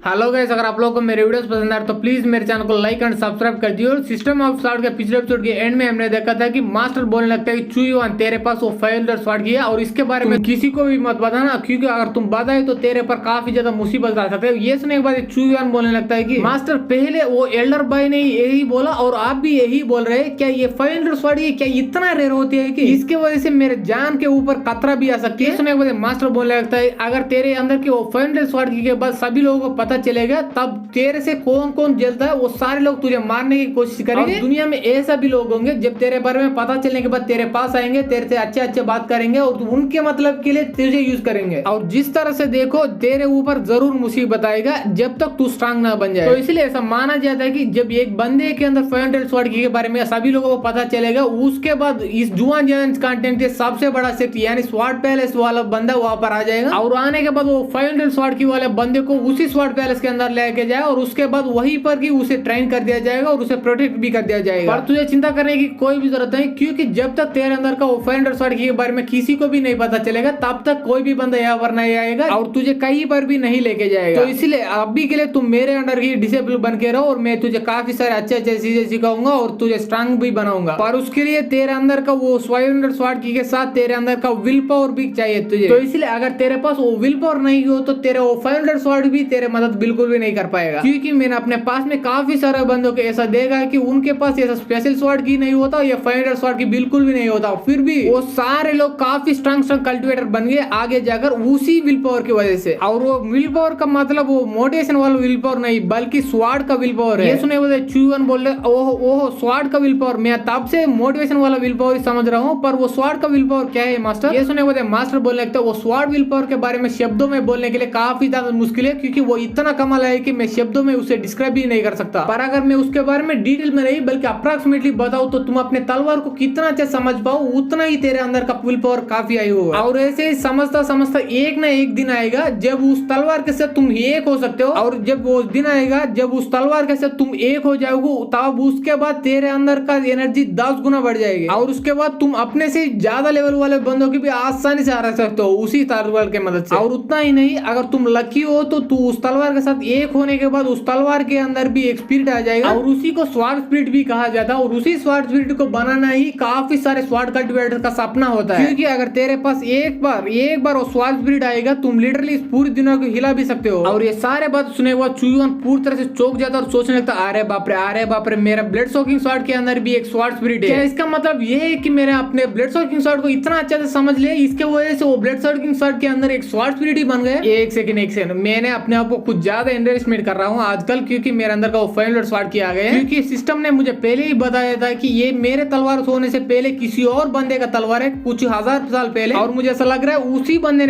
Hello guys, अगर आप लोगों को मेरे वीडियोस पसंद आ रहे तो प्लीज मेरे चैनल को लाइक एंड सब्सक्राइब कर दियो। सिस्टम ऑफ स्वॉर्ड के पिछले एपिसोड के एंड में हमने देखा था कि मास्टर बोलने लगता है कि चुयुआन तेरे पास वो 500 स्वॉर्ड की है और इसके बारे में किसी को भी मत बताना, क्योंकि अगर तुम बताए तो तेरे पर काफी ज्यादा मुसीबत आ सकते है। ये सुनने के बाद चुयुआन बोलने लगता है कि मास्टर पहले वो एल्डर बॉय ने यही बोला और आप भी यही बोल रहे हैं, क्या ये 500 स्वॉर्ड क्या इतना रेयर होती है कि इसके वजह से मेरे जान के ऊपर खतरा भी आ सकती है। सुनने के बाद मास्टर बोलने लगता है अगर तेरे अंदर की वो 500 स्वॉर्ड के बाद सभी लोगों को पता चलेगा तब तेरे से कौन कौन जलता है वो सारे लोग तुझे मारने की कोशिश करेंगे। दुनिया में ऐसा भी लोग होंगे जब तेरे बारे में पता चलने के बाद तेरे पास आएंगे, तेरे से अच्छे अच्छे बात करेंगे और उनके मतलब के लिए तुझे यूज करेंगे। और जिस तरह से देखो तेरे ऊपर जरूर मुसीबत आएगा जब तक तू स्ट्रांग ना बन जाए। तो इसलिए ऐसा माना जाता है कि जब एक बंदे के अंदर 500 स्वॉर्ड के बारे में सभी लोगों को पता चलेगा, उसके बाद इस जुआन जायंट्स कंटेंट के सबसे बड़ा शक्ति यानी स्वॉर्ड पैलेस वाला बंदा वहां पर आ जाएगा और आने के बाद वो 500 स्वॉर्ड की वाले बंदे को उसी स्वॉर्ड पैलेस के अंदर लेके जाए और उसके बाद वहीं पर ही उसे ट्रेन कर दिया जाएगा और उसे प्रोटेक्ट भी कर दिया जाएगा। पर तुझे चिंता करने की कोई भी जरूरत नहीं, क्योंकि जब तक तेरे अंदर का वो 500 स्वॉर्ड के बारे में किसी को भी नहीं पता चलेगा तब तक कोई भी बंदा यहाँ पर नहीं आएगा और तुझे कहीं पर भी नहीं लेके जाएगा। तो इसलिए अभी के लिए तुम मेरे अंडर ही डिसेबल बन के रहो और मैं तुझे काफी सारे अच्छे अच्छे चीजें सिखाऊंगा और तुझे स्ट्रांग भी बनाऊंगा। पर उसके लिए तेरे अंदर का वो 500 स्वॉर्ड की के साथ तेरे अंदर का विल पावर भी चाहिए तुझे। तो इसलिए अगर तेरे पास वो विल पावर नहीं हो तो तेरे वो 500 स्वॉर्ड भी तेरे मदद बिल्कुल भी नहीं कर पाएगा, क्योंकि मैंने अपने पास में काफी सारे बंदों को ऐसा देखा है कि उनके पास ऐसा स्पेशल स्वॉर्ड की नहीं होता या 500 स्वॉर्ड की बिल्कुल भी नहीं होता, फिर भी वो सारे लोग काफी स्ट्रांग कल्टिवेटर बन गए आगे जाकर उसी विल पावर की वजह से। और वो विल पावर का मतलब वो मोटिवेशन वाला विल पावर नहीं बल्कि स्वॉर्ड का विल पावर है। ये सुने हुए चुयुआन बोल रहे ओह स्वॉर्ड का विल पावर, मैं तब से मोटिवेशन वाला विल पावर समझ रहा हूँ, पर वो स्वॉर्ड का विल पावर क्या है मास्टर? ये सुने हुए मास्टर बोलने लगता है वो स्वॉर्ड विल पावर के बारे में शब्दों में बोलने के लिए काफी ज्यादा मुश्किल है, क्योंकि वो इतना कमाल है कि मैं शब्दों में उसे डिस्क्राइब भी नहीं कर सकता। पर अगर मैं उसके बारे में डिटेल में नहीं बल्कि अप्रॉक्सीमेटली बताऊं तो तुम अपने तलवार को कितना अच्छा समझ पाओ उतना ही तेरे अंदर का विल पावर काफी आई होगा। और ऐसे ही समझता समझता एक ना एक दिन आएगा जब उस तलवार के साथ तुम एक हो सकते हो, और जब वो दिन आएगा जब उस तलवार के साथ तुम एक हो जाओगे तब उसके बाद तेरे अंदर का एनर्जी 10 गुना बढ़ जाएगी और उसके बाद तुम अपने से ज्यादा लेवल वाले बंदों की भी आसानी से हरा सकते हो उसी तलवार के मदद से। और उतना ही नहीं, अगर तुम लकी हो तो तू उस तलवार के साथ एक होने के बाद उस तलवार के अंदर भी एक स्पिरिट आ जाएगा और उसी को स्वॉर्ड स्पिरिट भी कहा जाता है। और उसी स्वॉर्ड स्पिरिट को बनाना ही काफी सारे स्वॉर्ड कल्टिवेटर का सपना होता है, क्योंकि अगर तेरे पास एक बार वो स्वॉर्ड स्पिरिट आएगा तुम लिटरली पूरी दुनिया को हिला भी सकते हो। और ये सारे बात सुने हुआ चुयुआन पूरी तरह से चौंक जाता और सोचने लगता अरे बाप रे मेरा ब्लड सोकिंग स्वॉर्ड के अंदर भी एक स्वॉर्ड स्पिरिट है। क्या इसका मतलब ये है कि मेरे अपने ब्लड सोकिंग स्वॉर्ड को इतना अच्छे से समझ लिया इसके वजह से वो ब्लड सोकिंग स्वॉर्ड के अंदर एक स्वॉर्ड स्पिरिट ही बन गया? एक सेकंड मैंने अपने आप को कुछ ज्यादा अंडरएस्टिमेट कर रहा हूँ आजकल, क्योंकि मेरे अंदर का वो 500 स्वॉर्ड किया गया है, क्योंकि सिस्टम ने मुझे पहले ही बताया था कि ये मेरे तलवार होने से पहले किसी और बंदे का तलवार है कुछ हजार साल पहले। और मुझे ऐसा लग रहा है उसी बंदे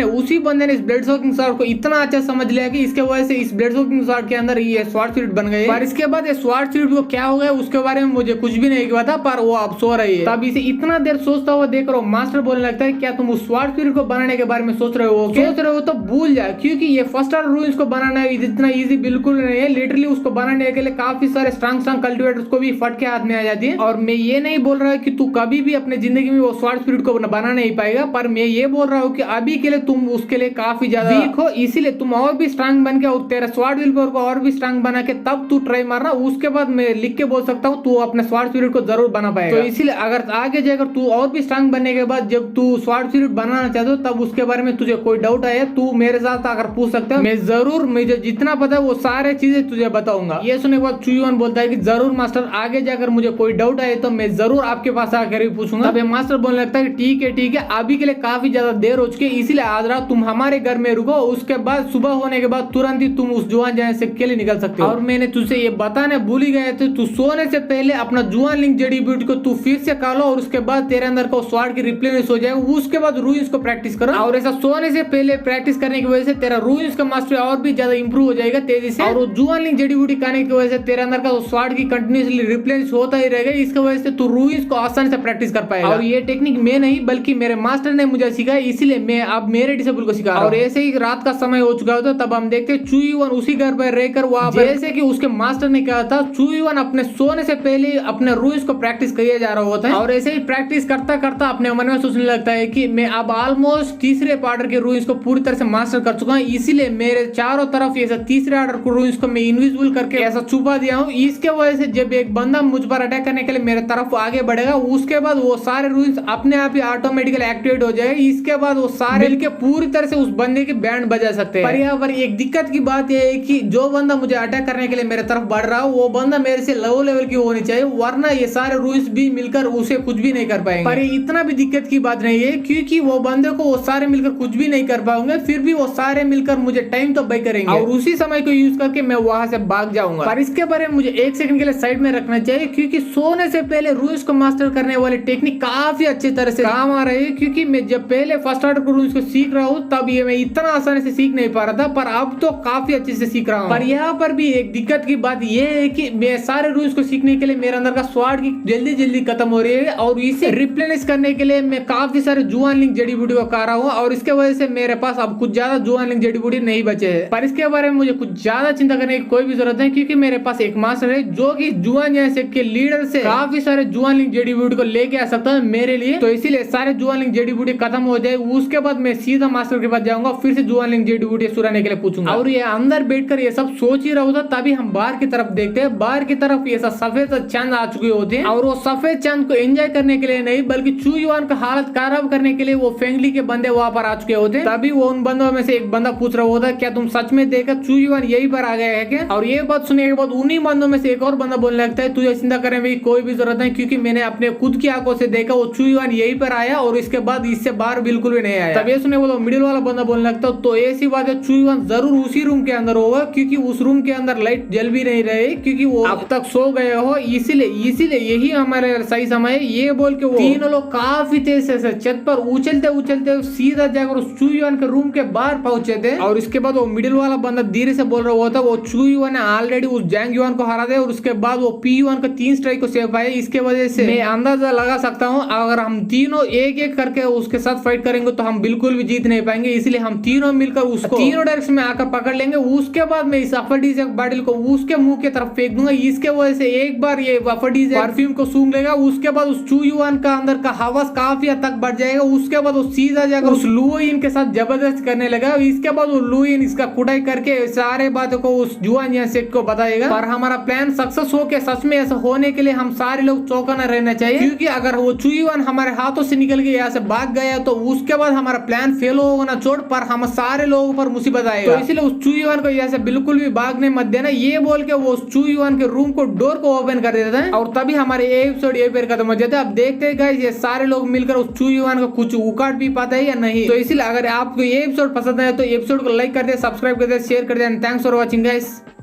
ने इस ब्लड सोकिंग स्वॉर्ड को इतना अच्छा समझ लिया कि इसके वजह से इस ब्लड सोकिंग स्वॉर्ड के अंदर ये स्वॉर्ड स्पिरिट बन गए। पर इसके बाद ये स्वॉर्ड स्पिरिट को क्या हो गया उसके बारे में मुझे कुछ भी नहीं पता, पर वो अब सो रही है। तब इसे इतना देर सोचता हुआ देख रहा हूँ मास्टर बोलने लगता है क्या तुम उस स्वॉर्ड स्पिरिट को बनाने के बारे में सोच रहे हो तो भूल जाए, क्योंकि ये फर्स्ट ऑर्डर रूल्स को बनाना इतना इजी बिल्कुल नहीं है। लिटरली उसको बनाने के लिए काफी सारे स्ट्रांग कल्टिवेटर्स को भी फट के हाथ में आ जाती है। और मैं ये नहीं बोल रहा कि तू कभी भी अपने जिंदगी में वो स्वॉर्ड स्पिरिट को बना नहीं पाएगा, पर मैं ये बोल रहा हूँ कि अभी के लिए तुम उसके लिए काफी ज्यादा वीक हो, इसीलिए तुम और भी स्ट्रांग बन के और तेरा स्वॉर्ड विल पावर को और भी स्ट्रांग बना के तब तू ट्राई मारना। उसके बाद मैं लिख के बोल सकता हूँ तू अपने स्वॉर्ड स्पिरिट को जरूर बना पाएगा। तो इसीलिए अगर आगे जाकर तू और भी स्ट्रांग बनने के बाद जब तू स्वॉर्ड स्पिरिट बनाना चाहते हो तब उसके बारे में तुझे कोई डाउट आया तू मेरे साथ अगर पूछ सकते हो, मैं जरूर मुझे जितना पता है वो सारे चीजें तुझे बताऊंगा। ये सुनने के बाद चुयुआन बोलता है कि जरूर मास्टर, आगे जाकर मुझे कोई डाउट आए तो मैं जरूर आपके पास आकर ही पूछूंगा। तब मास्टर बोलने लगता है कि ठीक है अभी के लिए काफी ज्यादा देर हो चुकी है, इसीलिए आज रात तुम हमारे घर में रुको, उसके बाद सुबह होने के बाद तुरंत ही तुम उस जुआन जाने से के लिए निकल सकते हो। और मैंने तुझसे ये बताने भूल ही गए थे, तू सोने से पहले अपना जुआन लिंक जड़ी बूटी को तू फिर से खा लो और उसके बाद तेरे अंदर का स्वॉर्ड की रिप्लेनिश हो जाएगा, उसके बाद रूइंस को प्रैक्टिस करो। और ऐसा सोने से पहले प्रैक्टिस करने की वजह से तेरा रूइंस का मास्टरी और भी ज्यादा इंप्रूव हो जाएगा तेजी से। और वो जुआन लिंक जड़ी बूटी खाने की वजह से तेरे अंदर का स्वॉर्ड की कंटिन्यूसली रिप्लेनिश होता ही रहेगा, इसकी वजह से तू रूइंस को आसानी से प्रैक्टिस कर पाएगा। और ये टेक्निक मैं नहीं बल्कि मेरे मास्टर ने मुझे सिखाया, इसीलिए मैं अब मेरे डिसेबल को सिखा रहा हूं। और ऐसे ही रात का समय हो चुका होता तब हम देखते चुयुआन उसी घर पर रहकर वहां पर जैसे कि उसके मास्टर ने कहा था चुयुआन अपने सोने से पहले अपने रूइंस को प्रैक्टिस किया जा रहा होता है। और ऐसे ही प्रैक्टिस करता करता अपने मन में सोचने लगता है कि मैं अब ऑलमोस्ट तीसरे पार्ट के रूइंस को पूरी तरह से मास्टर कर चुका हूं, इसीलिए मेरे चारों तरफ ये ऐसा तीसरे ऑर्डर को रूइंस को मैं इनविजिबल करके ऐसा छुपा दिया हूँ। इसके वजह से जब एक बंदा मुझ पर अटैक करने के लिए मेरे तरफ आगे बढ़ेगा, उसके बाद वो सारे रूइंस अपने आप ही ऑटोमेटिकली एक्टिवेट हो जाएगा। इसके बाद वो सारे मिलके पूरी तरह से उस बंदे की बैंड बजा सकते हैं। पर यहाँ पर एक दिक्कत की बात यह है कि जो बंदा मुझे अटैक करने के लिए मेरे तरफ बढ़ रहा है वो बंदा मेरे से लो लेवल की होनी चाहिए, वरना ये सारे रूइंस भी मिलकर उसे कुछ भी नहीं कर पाएंगे। पर ये इतना भी दिक्कत की बात नहीं है, क्योंकि वो बंदे को वो सारे मिलकर कुछ भी नहीं कर पाएंगे, फिर भी वो सारे मिलकर मुझे टाइम तो बाई करेंगे और उसी समय को यूज करके मैं वहां से भाग जाऊंगा। पर इसके बारे में मुझे एक सेकंड के लिए साइड में रखना चाहिए, क्योंकि सोने से पहले रूइंस को मास्टर करने वाली टेक्निक काफी अच्छी तरह से काम आ रही है। क्योंकि मैं जब पहले फर्स्ट ऑर्डर को रूइंस को सीख रहा हूँ तब ये मैं इतना आसानी से सीख नहीं पा रहा था, पर अब तो काफी अच्छे से सीख रहा हूँ। पर यहाँ पर भी एक दिक्कत की बात यह है कि मैं सारे रूइंस को सीखने के लिए मेरे अंदर का स्वाड की जल्दी जल्दी खत्म हो रही है और इसे रिप्लेनिश करने के लिए मैं काफी सारे जुआन लिंक जड़ी बूटी को खा रहा हूँ और इसके वजह से मेरे पास अब कुछ ज्यादा जुआन लिंक जड़ी बूटी नहीं बचे हैं। पर इसके बारे में मुझे कुछ ज्यादा चिंता करने की कोई भी जरूरत नहीं, क्योंकि मेरे पास एक मास्टर है जो कि जुआन जैसे के लीडर से काफी सारे जुआन लिंक जड़ी बूटी को लेके आ सकता है मेरे लिए। तो इसीलिए सारे जुआन लिंक जड़ी बूटी खत्म हो जाए, उसके बाद मैं सीधा मास्टर के पास जाऊंगा, फिर से जुआन लिंक जड़ी बूटी सुराने के लिए पूछूंगा। और ये अंदर बैठकर ये सब सोच ही रहा था, तभी हम बाहर की तरफ देखते हैं। बाहर की तरफ ये सफेद चांद आ चुके होते हैं और वो सफेद चांद को एंजॉय करने के लिए नहीं बल्कि चू युआन का हालत खराब करने के लिए वो फेंगली के बंदे वहां पर आ चुके होते हैं। तभी वो उन बंदों में से एक बंदा पूछ रहा होता है, क्या तुम सच में देखा चू युआन यही पर आ गया है क्या? और ये बात सुनने के बाद उन्हीं बंदों में से एक और बंदा बोलने लगता है, तुझे चिंता करने की कोई भी जरूरत नहीं, क्योंकि मैंने अपने खुद की आंखों से देखा वो चू युआन यही पर आया और इसके बाद इससे बाहर बिल्कुल भी नहीं आया। तब ये सुनने वो मिडिल वाला बंदा बोलने लगता है, तो ऐसी बात है चू युआन जरूर उसी रूम के अंदर होगा, क्योंकि उस रूम के अंदर लाइट जल भी नहीं रहे, क्योंकि वो अब तक सो गए हो, इसीलिए यही हमारे सही समय है। ये बोल के वो तीनों लोग काफी तेज से छत पर उछलते उछलते सीधा जाकर उस चू युआन के रूम के बाहर पहुंचे थे। और इसके बाद वो मिडिल वाला बंदा धीरे से बोल रहा होता, वो चू युआन ने ऑलरेडी उस जैंग युआन को हरा दिया और उसके बाद वो पी युआन को 3 स्ट्राइक को सेव पाए। इसके वजह से मैं अंदाजा लगा सकता हूँ अगर हम तीनों एक एक करके उसके साथ फाइट करेंगे तो हम बिल्कुल भी जीत नहीं पाएंगे, इसलिए हम तीनों मिलकर उसको तीनों डायरेक्शन में आकर पकड़ लेंगे। उसके बाद मैं इस अफडीज़ बाटिल को उसके मुंह की तरफ फेंक दूंगा। इसके वजह से एक बार ये अफडीज़ परफ्यूम को सूंघ लेगा, उसके बाद उस चू युआन का अंदर का हवस काफी हद तक बढ़ जाएगा। उसके बाद वो सीधा जाकर उस लुओइन के साथ जबरदस्त करने लगा। इसके बाद वो लुओइन इसका कुटाई करके सारे बातों को उस जुआन सेट को बताएगा। पर हमारा प्लान सक्सेस हो के सच में ऐसा होने के लिए हम सारे लोग चौकन्ना रहना चाहिए, क्योंकि अगर वो चू युआन हमारे हाथों से निकल के यहाँ से भाग गया तो उसके बाद हमारा प्लान फेल होगा ना छोड़, पर हम सारे लोगों पर मुसीबत आएगा। तो इसलिए उस चू युआन को यहाँ से बिल्कुल भी भागने मत देना। ये बोल के वो चू युआन के रूम को डोर को ओपन कर देता है और तभी हमारे एपिसोड ये पेड़ खत्म हो जाता है। अब देखते हैं गाइस ये सारे लोग मिलकर उस चू युआन को कुछ उखाड़ भी पाता है या नहीं। तो इसलिए अगर आपको ये एपिसोड पसंद आया तो एपिसोड को लाइक कर दे, सब्सक्राइब कर दे, शेयर कर दे। Thanks for watching guys.